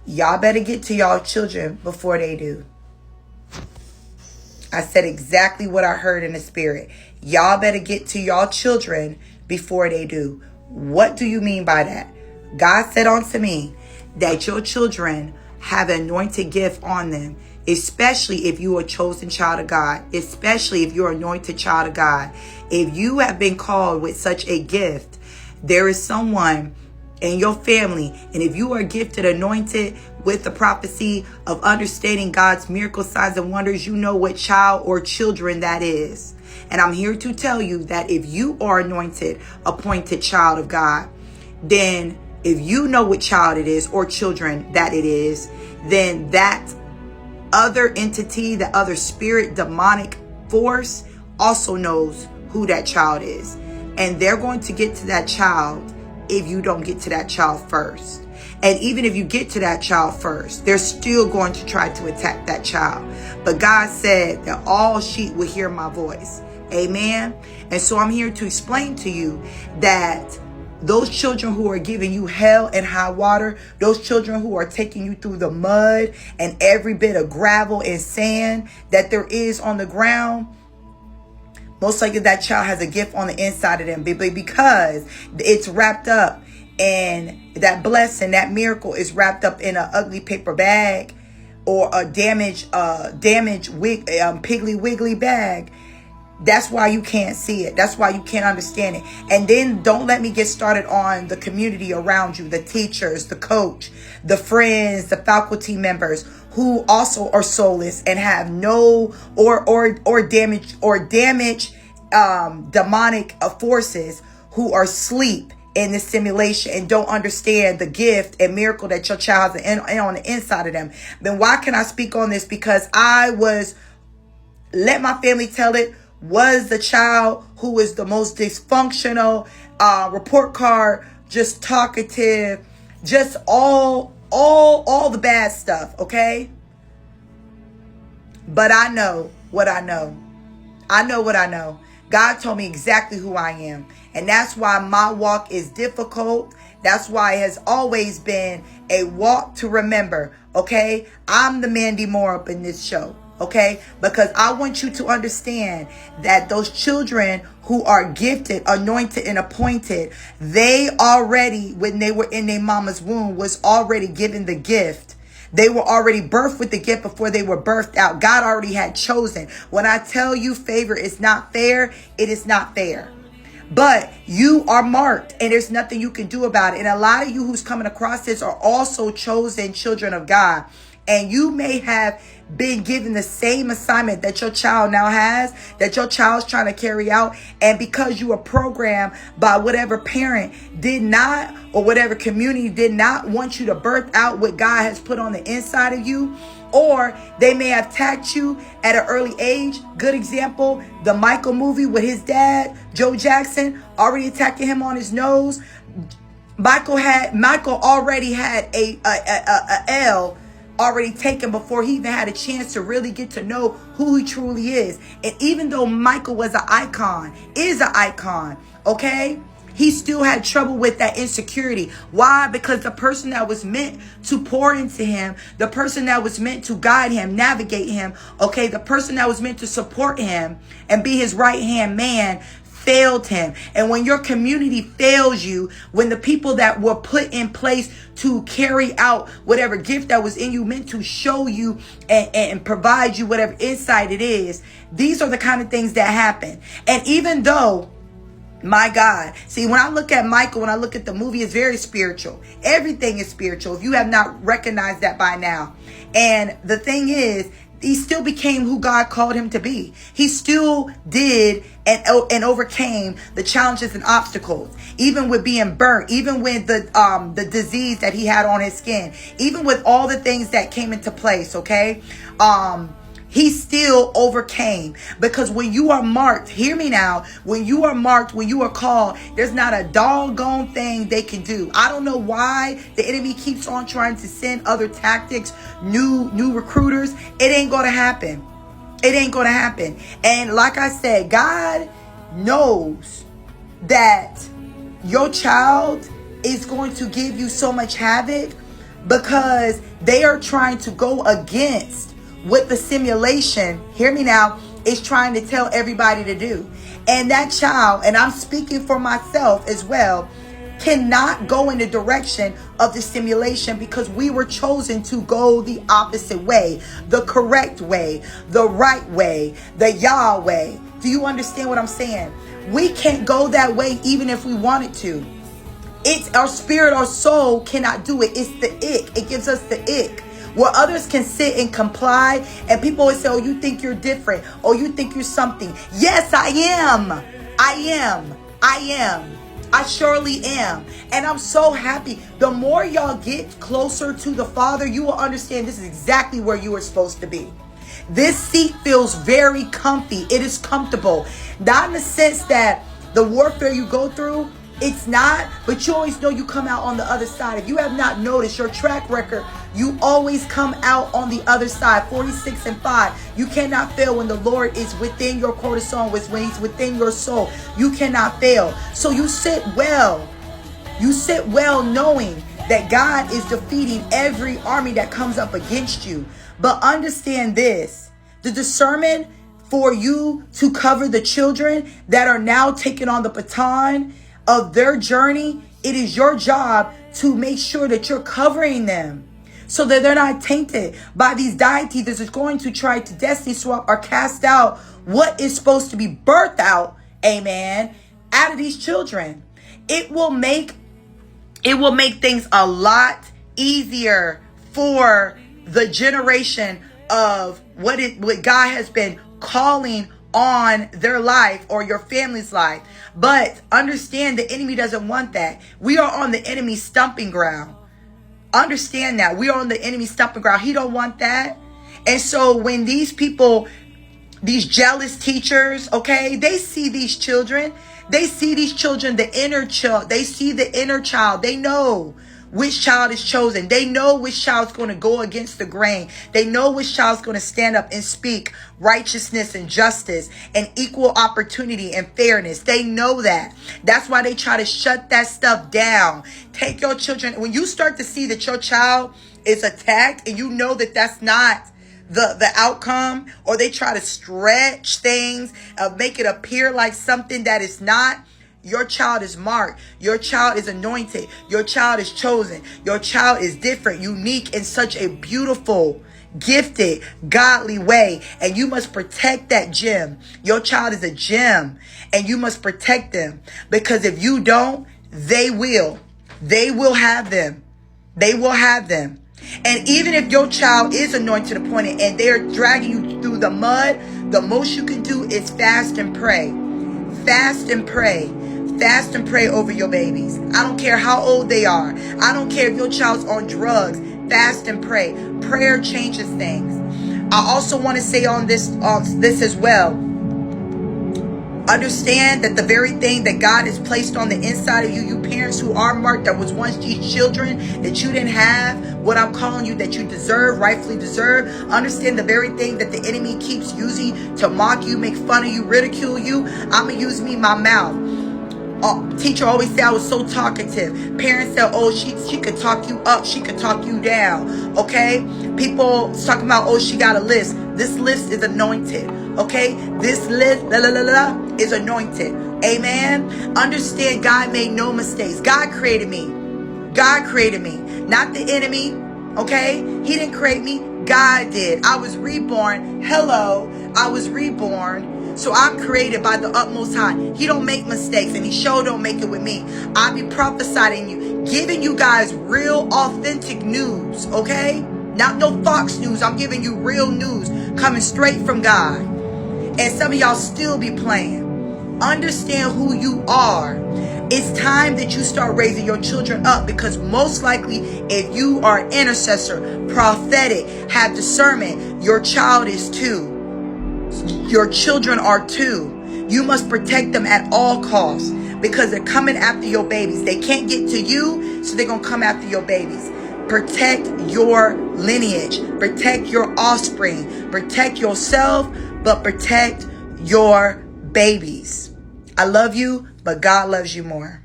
Y'all better get to y'all children before they do. I said exactly what I heard in the spirit. Y'all better get to y'all children before they do. What do you mean by that? God said unto me that your children have an anointed gift on them, especially if you are a chosen child of God, especially if you're an anointed child of God. If you have been called with such a gift, there is someone in your family, and if you are gifted, anointed with the prophecy of understanding God's miracle signs and wonders, you know what child or children that is. And I'm here to tell you that if you are anointed, appointed child of God, then if you know what child it is or children that it is, then that other entity, the other spirit, demonic force also knows who that child is. And they're going to get to that child if you don't get to that child first. And even if you get to that child first, they're still going to try to attack that child. But God said that all sheep will hear my voice. Amen. And so I'm here to explain to you that those children who are giving you hell and high water, those children who are taking you through the mud and every bit of gravel and sand that there is on the ground, most likely that child has a gift on the inside of them, because it's wrapped up, and that blessing, that miracle is wrapped up in an ugly paper bag or a damaged Piggly Wiggly bag. That's why you can't see it. That's why you can't understand it. And then don't let me get started on the community around you, the teachers, the coach, the friends, the faculty members who also are soulless and have no damage demonic forces who are asleep in this simulation and don't understand the gift and miracle that your child has on the inside of them. Then why can I speak on this? Because let my family tell it, was the child who was the most dysfunctional, report card, just talkative, just all the bad stuff, okay? But I know what I know. I know what I know. God told me exactly who I am. And that's why my walk is difficult. That's why it has always been a walk to remember, okay? I'm the Mandy Moore up in this show, okay? Because I want you to understand that those children who are gifted, anointed, and appointed, they already, when they were in their mama's womb, was already given the gift. They were already birthed with the gift before they were birthed out. God already had chosen. When I tell you favor is not fair, it is not fair. But you are marked and there's nothing you can do about it. And a lot of you who's coming across this are also chosen children of God. And you may have been given the same assignment that your child now has, that your child's trying to carry out. And because you are programmed by whatever parent did not, or whatever community did not want you to birth out what God has put on the inside of you, or they may have attacked you at an early age. Good example, the Michael movie with his dad, Joe Jackson, already attacking him on his nose. Michael already had a L already taken before he even had a chance to really get to know who he truly is. And even though Michael is an icon, okay? He still had trouble with that insecurity. Why? Because the person that was meant to pour into him, the person that was meant to guide him, navigate him, okay, the person that was meant to support him and be his right-hand man failed him. And when your community fails you, when the people that were put in place to carry out whatever gift that was in you, meant to show you and provide you whatever insight it is, these are the kind of things that happen. And even though, my God, see, when I look at Michael, when I look at the movie, it's very spiritual. Everything is spiritual, if you have not recognized that by now. And the thing is, he still became who God called him to be. He still did and overcame the challenges and obstacles, even with being burnt, even with the disease that he had on his skin, even with all the things that came into place, okay? He still overcame, because when you are marked, hear me now, when you are marked, when you are called, there's not a doggone thing they can do. I don't know why the enemy keeps on trying to send other tactics, new recruiters. It ain't going to happen. It ain't going to happen. And like I said, God knows that your child is going to give you so much havoc, because they are trying to go against what the simulation, hear me now, is trying to tell everybody to do. And that child, and I'm speaking for myself as well, cannot go in the direction of the simulation because we were chosen to go the opposite way, the correct way, the right way, the Yahweh. Do you understand what I'm saying? We can't go that way even if we wanted to. It's our spirit, our soul cannot do it. It's the ick. It gives us the ick. Where others can sit and comply, and people always say, oh, you think you're different. Oh, you think you're something. Yes, I am. I am. I am. I surely am. And I'm so happy. The more y'all get closer to the Father, you will understand this is exactly where you are supposed to be. This seat feels very comfy. It is comfortable. Not in the sense that the warfare you go through, it's not, but you always know you come out on the other side. If you have not noticed your track record, you always come out on the other side. 46-5. You cannot fail when the Lord is within your cortisone, when he's within your soul. You cannot fail. So you sit well. You sit well knowing that God is defeating every army that comes up against you. But understand this, the discernment for you to cover the children that are now taking on the baton of their journey, it is your job to make sure that you're covering them so that they're not tainted by these deities that is going to try to destiny swap or cast out what is supposed to be birthed out, amen, out of these children. It will make things a lot easier for the generation of what God has been calling on their life or your family's life. But understand the enemy doesn't want that. We are on the enemy's stomping ground. Understand that. We are on the enemy's stomping ground. He don't want that. And so when these people, these jealous teachers, okay, they see these children. They see these children, the inner child. They see the inner child. They know which child is chosen. They know which child's going to go against the grain. They know which child's going to stand up and speak righteousness and justice and equal opportunity and fairness. They know that. That's why they try to shut that stuff down. Take your children. When you start to see that your child is attacked and you know that that's not the outcome, or they try to stretch things, make it appear like something that is not, your child is marked. Your child is anointed. Your child is chosen. Your child is different, unique in such a beautiful, gifted, godly way. And you must protect that gem. Your child is a gem and you must protect them, because if you don't, they will have them. They will have them. And even if your child is anointed, appointed, and they're dragging you through the mud, the most you can do is fast and pray. Fast and pray. Fast and pray over your babies. I don't care how old they are. I don't care if your child's on drugs. Fast and pray. Prayer changes things. I also want to say on this as well. Understand that the very thing that God has placed on the inside of you, you parents who are marked, that was once these children that you didn't have, what I'm calling you, that you deserve, rightfully deserve. Understand the very thing that the enemy keeps using to mock you, make fun of you, ridicule you. I'm going to use my mouth. Teacher always said I was so talkative. Parents said, oh, she could talk you up. She could talk you down. Okay? People talking about, oh, she got a list. This list is anointed. Okay? This list is anointed. Amen? Understand God made no mistakes. God created me. God created me. Not the enemy. Okay? He didn't create me. God did. I was reborn. Hello. I was reborn. So I'm created by the utmost high. He don't make mistakes, and he sure don't make it with me. I be prophesying you, giving you guys real authentic news, okay? Not no Fox News. I'm giving you real news coming straight from God. And some of y'all still be playing. Understand who you are. It's time that you start raising your children up, because most likely if you are an intercessor, prophetic, have discernment, your child is too. Your children are too. You must protect them at all costs, because they're coming after your babies. They can't get to you, so they're going to come after your babies. Protect your lineage. Protect your offspring. Protect yourself, but protect your babies. I love you, but God loves you more.